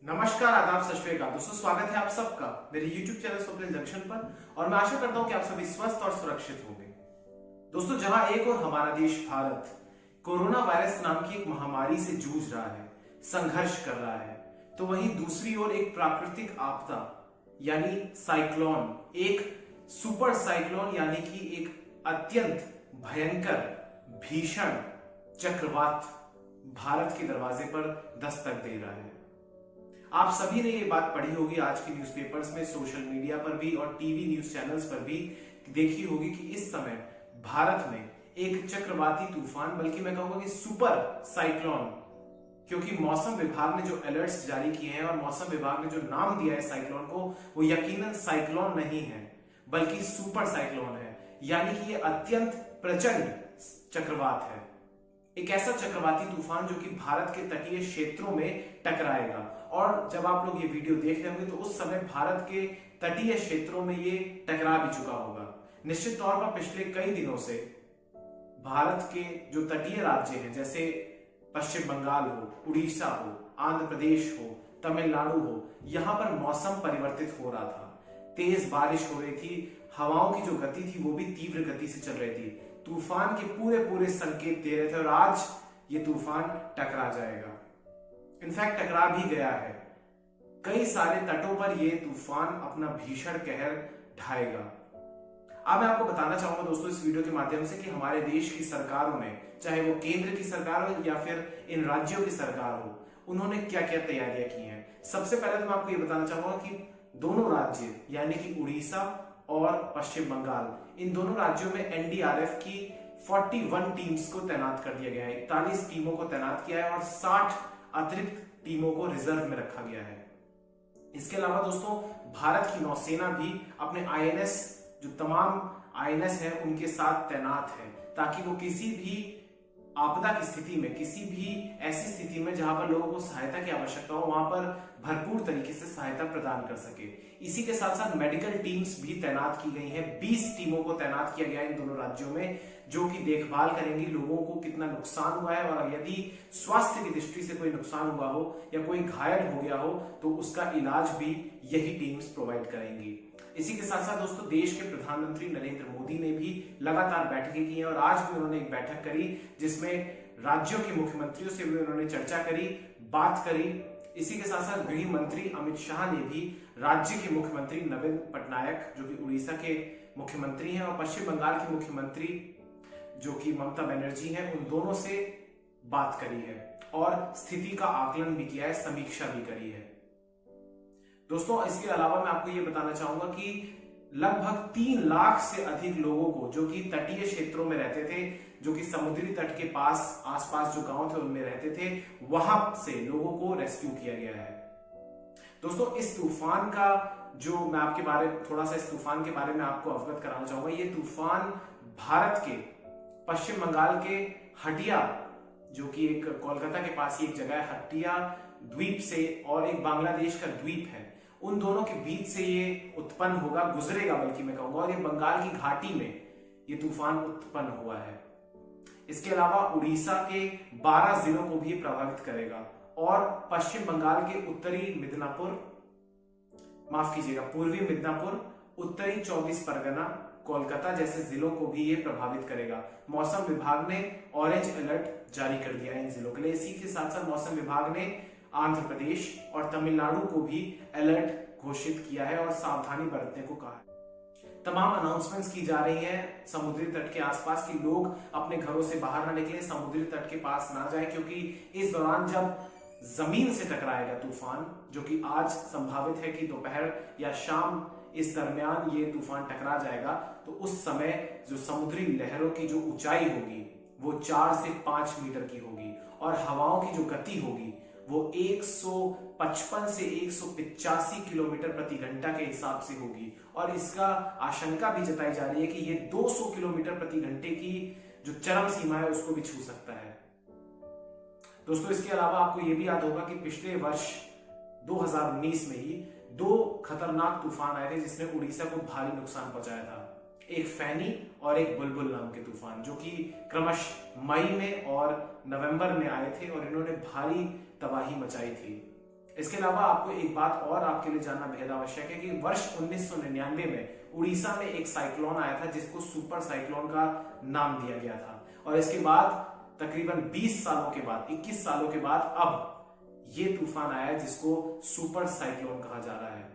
नमस्कार, आदाब, सत श्री अकाल। दोस्तों, स्वागत है आप सबका मेरे YouTube चैनल स्वप्निल जंक्शन पर और मैं आशा करता हूं कि आप सभी स्वस्थ और सुरक्षित होंगे। दोस्तों, जहां एक और हमारा देश भारत कोरोना वायरस नाम की एक महामारी से जूझ रहा है, संघर्ष कर रहा है, तो वहीं दूसरी ओर एक प्राकृतिक आपदा यानी साइक्लोन, एक सुपर साइक्लोन यानी कि एक अत्यंत भयंकर भीषण चक्रवात भारत के दरवाजे पर दस्तक दे रहा है। आप सभी ने ये बात पढ़ी होगी आज की न्यूज़पेपर्स में, सोशल मीडिया पर भी और टीवी न्यूज चैनल्स पर भी देखी होगी कि इस समय भारत में एक चक्रवाती तूफान, बल्कि मैं कहूंगा कि सुपर साइक्लोन, क्योंकि मौसम विभाग ने जो अलर्ट्स जारी किए हैं और मौसम विभाग ने जो नाम दिया है साइक्लोन को, वो यकीनन साइक्लोन नहीं है बल्कि सुपर साइक्लोन है। यानी कि ये अत्यंत प्रचंड चक्रवात है, एक ऐसा चक्रवाती तूफान जो कि भारत के तटीय क्षेत्रों में टकराएगा। और जब आप लोग ये वीडियो देख रहे होंगे तो उस समय भारत के तटीय क्षेत्रों में ये टकरा भी चुका होगा। निश्चित तौर पर पिछले कई दिनों से भारत के जो तटीय राज्य हैं, जैसे पश्चिम बंगाल हो, उड़ीसा हो, आंध्र प्रदेश हो, तमिलनाडु हो, यहां पर मौसम परिवर्तित हो रहा था। तेज बारिश हो रही थी, हवाओं की जो गति थी वो भी तीव्र गति से चल रही थी। तूफान के पूरे संकेत दे रहे थे और आज ये तूफान टकरा जाएगा। इनफैक्ट टकरा भी गया है। कई सारे तटों पर ये तूफान अपना भीषण कहर ढाएगा। अब मैं आपको बताना चाहूंगा दोस्तों इस वीडियो के माध्यम से कि हमारे देश की सरकारों ने, चाहे वो केंद्र की सरकार हो या फिर इन राज्यों की सरकार हो, उन्होंने क्या क्या तैयारियां की हैं। सबसे पहले तो मैं आपको ये बताना चाहूंगा कि दोनों राज्य यानी कि उड़ीसा और पश्चिम बंगाल, इन दोनों राज्यों में एनडीआरएफ की 41 टीम्स को तैनात कर दिया गया है। 41 टीमों को तैनात किया है और 60 अतिरिक्त टीमों को रिजर्व में रखा गया है। इसके अलावा दोस्तों भारत की नौसेना भी अपने आईएनएस, जो तमाम आईएनएस है, उनके साथ तैनात है ताकि वो किसी भी आपदा की स्थिति में, किसी भी ऐसी स्थिति में जहां पर लोगों को सहायता की आवश्यकता हो, वहां पर भरपूर तरीके से सहायता प्रदान कर सके। इसी के साथ साथ मेडिकल टीम्स भी तैनात की गई हैं। 20 टीमों को तैनात किया गया है इन दोनों राज्यों में, जो कि देखभाल करेंगी लोगों को कितना नुकसान हुआ है और यदि स्वास्थ्य की दृष्टि से कोई नुकसान हुआ हो या कोई घायल हो गया हो तो उसका इलाज भी यही टीम्स प्रोवाइड करेंगी। इसी के साथ साथ दोस्तों देश के प्रधानमंत्री नरेंद्र मोदी ने भी लगातार बैठकें की हैं और आज भी उन्होंने एक बैठक करी जिसमें राज्यों के मुख्यमंत्रियों से भी उन्होंने चर्चा करी, बात करी। इसी के साथ साथ गृह मंत्री अमित शाह ने भी राज्य के मुख्यमंत्री नवीन पटनायक, जो कि उड़ीसा के मुख्यमंत्री हैं, और पश्चिम बंगाल की मुख्यमंत्री जो कि ममता बनर्जी हैं, उन दोनों से बात करी है और स्थिति का आकलन भी किया है, समीक्षा भी करी है। दोस्तों इसके अलावा मैं आपको ये बताना चाहूंगा कि लगभग 3 लाख से अधिक लोगों को, जो कि तटीय क्षेत्रों में रहते थे, जो कि समुद्री तट के पास आसपास जो गांव थे उनमें रहते थे, वहां से लोगों को रेस्क्यू किया गया है। दोस्तों इस तूफान का जो मैं आपके बारे थोड़ा सा इस तूफान के बारे में आपको अवगत कराना चाहूंगा। ये तूफान भारत के पश्चिम बंगाल के हटिया, जो कि एक कोलकाता के पास ही एक जगह है, हटिया द्वीप से, और एक बांग्लादेश का द्वीप है, उन दोनों के बीच से ये उत्पन्न होगा, गुजरेगा बल्कि मैं कहूंगा, और ये बंगाल की घाटी में ये तूफान उत्पन्न हुआ है। इसके अलावा उड़ीसा के 12 जिलों को भी प्रभावित करेगा और पश्चिम बंगाल के उत्तरी मिदनापुर, माफ कीजिएगा, पूर्वी मिदनापुर, उत्तरी 24 परगना, कोलकाता जैसे जिलों को भी ये प्रभावित करेगा। मौसम विभाग ने ऑरेंज अलर्ट जारी कर दिया है इन जिलों के लिए। इसी के साथ साथ मौसम विभाग ने आंध्र प्रदेश और तमिलनाडु को भी अलर्ट घोषित किया है और सावधानी बरतने को कहा है। तमाम अनाउंसमेंट्स की जा रही हैं समुद्री तट के आसपास की लोग अपने घरों से बाहर ना निकलें, समुद्री तट के पास ना जाएं, क्योंकि इस दौरान जब जमीन से टकराएगा तूफान, जो कि आज संभावित है कि दोपहर या शाम इस दरमियान ये तूफान टकरा जाएगा, तो उस समय जो समुद्री लहरों की जो ऊंचाई होगी वो 4 से 5 मीटर की होगी और हवाओं की जो गति होगी वो 155 से 185 किलोमीटर प्रति घंटा के हिसाब से होगी। और इसका आशंका भी जताई जा रही है कि ये 200 किलोमीटर प्रति घंटे की जो चरम सीमा है उसको भी छू सकता है। दोस्तों इसके अलावा आपको ये भी याद होगा कि पिछले वर्ष 2019 में ही 2 खतरनाक तूफान आए थे जिसने उड़ीसा को भारी नुकसान पहुंचाया था। एक फैनी और एक बुलबुल नाम के तूफान, जो कि क्रमशः मई में और नवंबर में आए थे और इन्होंने भारी तबाही मचाई थी। इसके अलावा आपको एक बात और आपके लिए जानना बेहद आवश्यक है कि वर्ष 1999 में उड़ीसा में एक साइक्लोन आया था जिसको सुपर साइक्लोन का नाम दिया गया था, और इसके बाद तकरीबन 20 सालों के बाद, 21 सालों के बाद अब ये तूफान आया जिसको सुपर साइक्लोन कहा जा रहा है।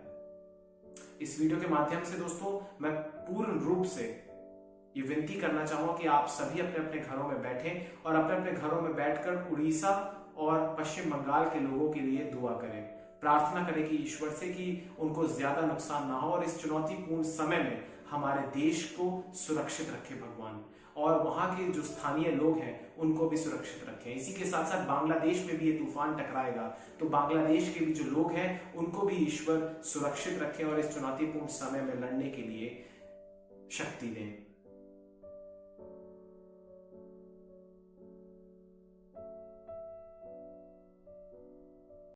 इस वीडियो के माध्यम से दोस्तों मैं पूर्ण रूप से ये विनती करना चाहूंगा कि आप सभी अपने अपने घरों में बैठें और अपने अपने घरों में बैठकर उड़ीसा और पश्चिम बंगाल के लोगों के लिए दुआ करें, प्रार्थना करें कि ईश्वर से कि उनको ज्यादा नुकसान ना हो और इस चुनौतीपूर्ण समय में हमारे देश को सुरक्षित रखे भगवान, और वहां के जो स्थानीय लोग हैं उनको भी सुरक्षित रखें। इसी के साथ साथ बांग्लादेश में भी ये तूफान टकराएगा तो बांग्लादेश के भी जो लोग हैं उनको भी ईश्वर सुरक्षित रखें और इस चुनौतीपूर्ण समय में लड़ने के लिए शक्ति दें।